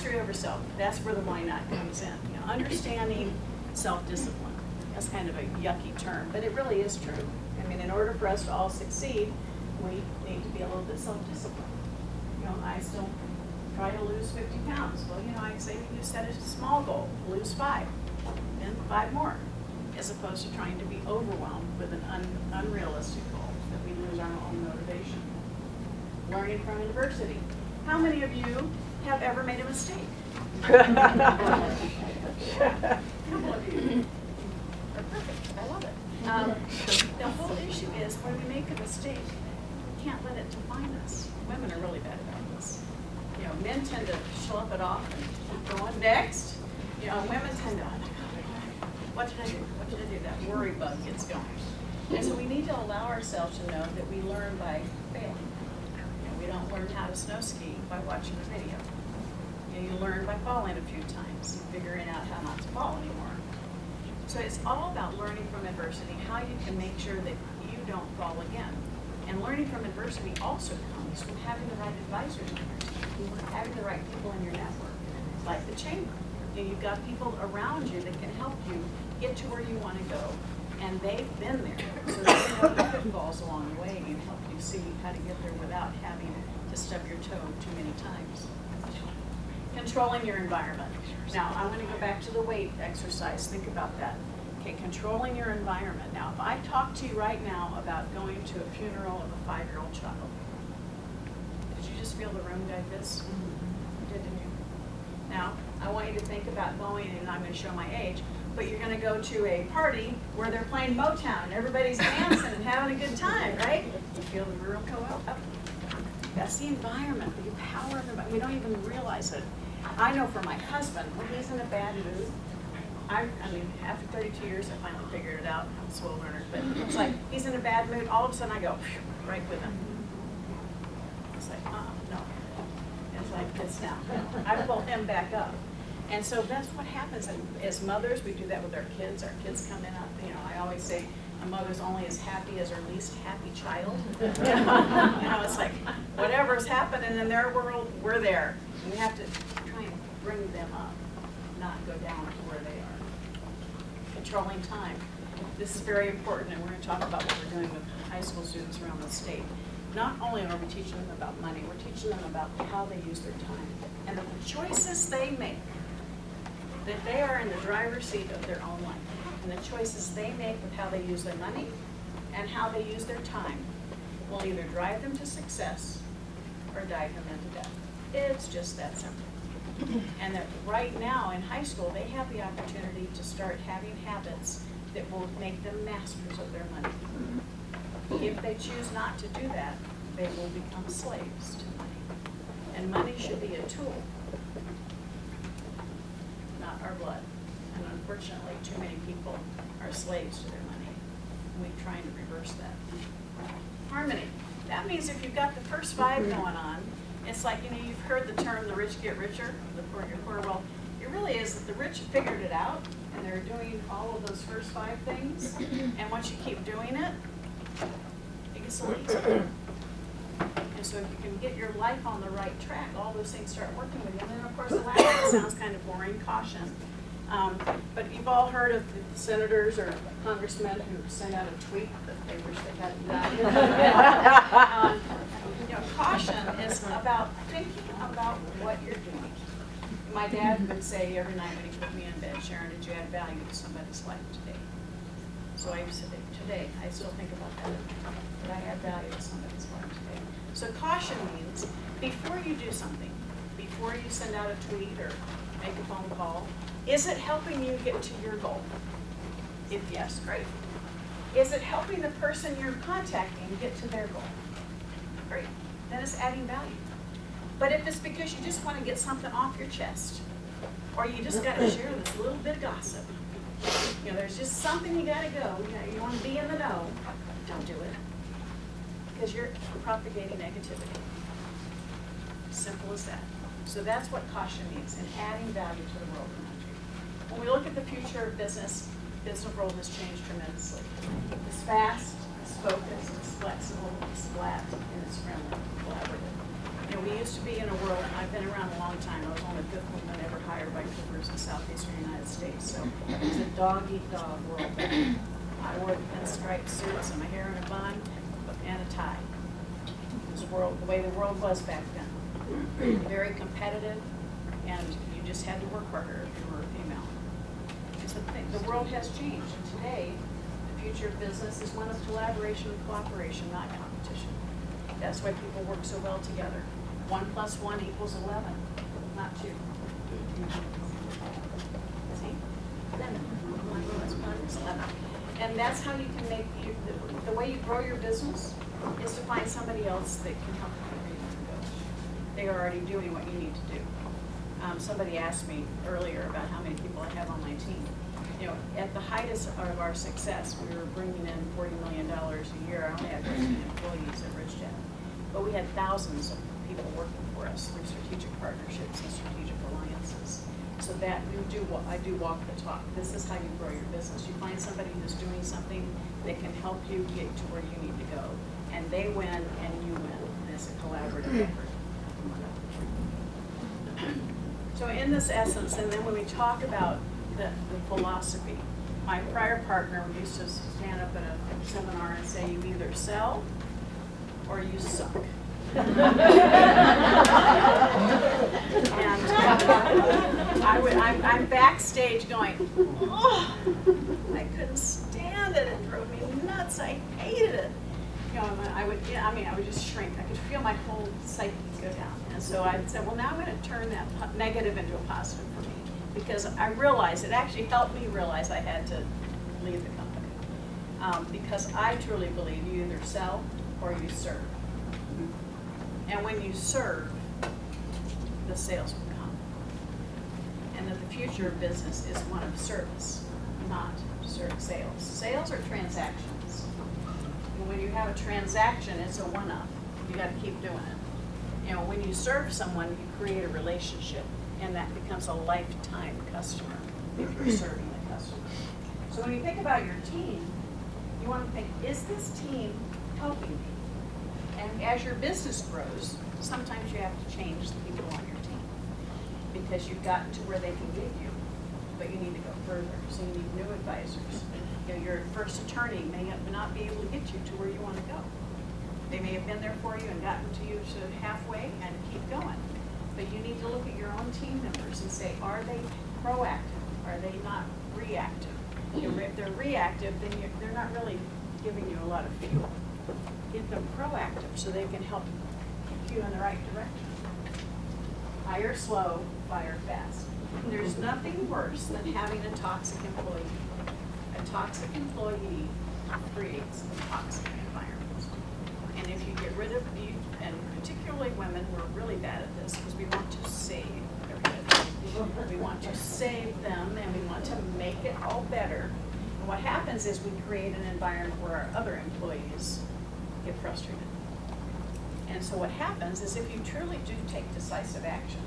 mastery over self. That's where the why not comes in. You know, understanding self-discipline. That's kind of a yucky term, but it really is true. I mean, in order for us to all succeed, we need to be a little bit self-disciplined. You know, I still try to lose 50 pounds. Well, you know, I say you set a small goal, lose 5, and 5 more, as opposed to trying to be overwhelmed with an unrealistic goal that we lose our own motivation. Learning from adversity. How many of you have ever made a mistake? A couple of you are perfect. I love it. The whole issue is when we make a mistake, we can't let it define us. Women are really bad about this. You know, men tend to slough it off and keep going. Next, you know, women tend to, oh my God, what did I do? What did I do? That worry bug gets going. And so we need to allow ourselves to know that we learn by failing. You know, we don't learn how to snow ski by watching a video. You know, you learn by falling a few times, figuring out how not to fall anymore. So it's all about learning from adversity, how you can make sure that you don't fall again. And learning from adversity also comes from having the right advisors in your team, having the right people in your network, like the chamber. You know, you've got people around you that can help you get to where you want to go. And they've been there, so they know the pitfalls along the way and help you see how to get there without having to stub your toe too many times. Controlling your environment. Now, I want to go back to the weight exercise. Think about that. Okay, controlling your environment. Now, if I talk to you right now about going to a funeral of a 5-year-old child, did you just feel the room like this? You did, didn't you? Now, I want you to think about going, and I'm going to show my age, but you're going to go to a party where they're playing Motown and everybody's dancing and having a good time, right? You feel the room go up. That's the environment, the power of the environment. We don't even realize it. I know for my husband, when he's in a bad mood, I mean, after 32 years, I finally figured it out. I'm a slow learner, but it's like he's in a bad mood. All of a sudden, I go right with him. It's like, no. It's like this now. I pull him back up. And so that's what happens. And as mothers, we do that with our kids. Our kids come in, you know, I always say a mother's only as happy as her least happy child. You know, it's like whatever's happening in their world, we're there. And we have to try and bring them up, not go down to where they are. Controlling time. This is very important, and we're going to talk about what we're doing with high school students around the state. Not only are we teaching them about money, we're teaching them about how they use their time and the choices they make. That they are in the driver's seat of their own life. And the choices they make with how they use their money and how they use their time will either drive them to success or drive them into death. It's just that simple. And that right now in high school, they have the opportunity to start having habits that will make them masters of their money. If they choose not to do that, they will become slaves to money. And money should be a tool, not our blood. And unfortunately, too many people are slaves to their money. And we're trying to reverse that. Harmony. That means if you've got the first 5 going on, it's like, you know, you've heard the term, the rich get richer, the poor get poorer. Well, it really is that the rich figured it out, and they're doing all of those first 5 things. And once you keep doing it, it gets a little easier. And so if you can get your life on the right track, all those things start working with you. And then, of course, the last one sounds kind of boring, caution. But you've all heard of the senators or congressmen who send out a tweet that they wish they hadn't done. You know, caution is about thinking about what you're doing. My dad would say every night when he put me in bed, Sharon, did you add value to somebody's life today? So I used to think, today, I still think about that. Did I add value to somebody's life today? So caution means before you do something, before you send out a tweet or make a phone call, is it helping you get to your goal? If yes, great. Is it helping the person you're contacting get to their goal? Great. Then it's adding value. But if it's because you just want to get something off your chest, or you just got to share this little bit of gossip, you know, there's just something you got to go, you know, you want to be in the know, don't do it. Because you're propagating negativity. Simple as that. So that's what caution means, and adding value to the world around you. When we look at the future of business, business world has changed tremendously. It's fast, it's focused, it's flexible, it's flat, and it's friendly, collaborative. You know, we used to be in a world, I've been around a long time, I was only the 5th woman ever hired by Coopers in southeastern United States, so it was a dog-eat-dog world. I wore pinstripe suits and my hair in a bun and a tie. It was the way the world was back then. Very competitive, and you just had to work harder if you were a female. It's the world has changed, and today, the future of business is one of collaboration and cooperation, not competition. That's why people work so well together. 1 + 1 = 11, not 2. See? 11. 1 + 1 is 11. And that's how you can make, the way you grow your business is to find somebody else that can help you where you want to go. They are already doing what you need to do. Somebody asked me earlier about how many people I have on my team. You know, at the height of our success, we were bringing in $40 million a year. I only had 13 employees at RidgeJet. But we had thousands of people working for us through strategic partnerships and strategic alliances. So that I do walk the talk. This is how you grow your business. You find somebody who's doing something that can help you get to where you need to go. And they win and you win. And it's a collaborative effort. So in this essence, and then when we talk about the philosophy, my prior partner used to stand up at a seminar and say, you either sell or you suck. And I'm backstage going, oh, I couldn't stand it. It drove me nuts. I hated it. You know, I would just shrink. I could feel my whole psyche go down. And so I said, well, now I'm going to turn that negative into a positive for me, because I realized it actually helped me realize I had to leave the company, because I truly believe you either sell or you serve. And when you serve, the sales will come. And that the future of business is one of service, not sales. Sales are transactions. And when you have a transaction, it's a one-up. You got to keep doing it. You know, when you serve someone, you create a relationship, and that becomes a lifetime customer if you're serving the customer. So when you think about your team, you want to think, is this team helping me? And as your business grows, sometimes you have to change the people on your team, because you've gotten to where they can get you, but you need to go further. So you need new advisors. You know, your first attorney may not be able to get you to where you want to go. They may have been there for you and gotten to you to halfway and keep going. But you need to look at your own team members and say, are they proactive? Are they not reactive? You know, if they're reactive, then they're not really giving you a lot of fuel. Get them proactive so they can help keep you in the right direction. Hire slow, fire fast. There's nothing worse than having a toxic employee. A toxic employee creates a toxic environment. And if you get rid of you, and particularly women, we're really bad at this because we want to save everybody. We want to save them, and we want to make it all better. And what happens is we create an environment where our other employees get frustrated. And so what happens is if you truly do take decisive action,